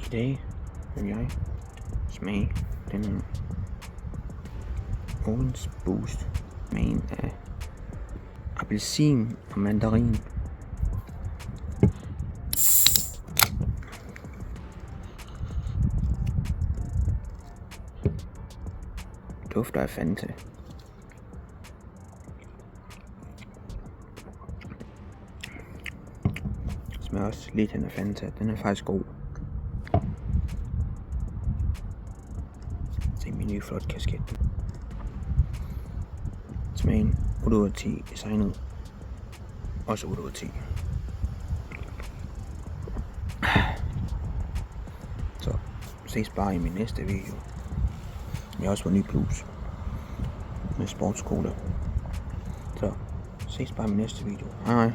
I dag vil jeg smage den Orange Boost med en af appelsin og mandarin. Dufter af Fanta. Smager også lidt af Fanta. Den er faktisk god. Se min nye flot kasket. Smagen 8 ud af 10. Designet også 8 ud af 10. Så ses bare i min næste video. Jeg har også fået ny bluse med sportsskole. Så ses bare i min næste video. Hej.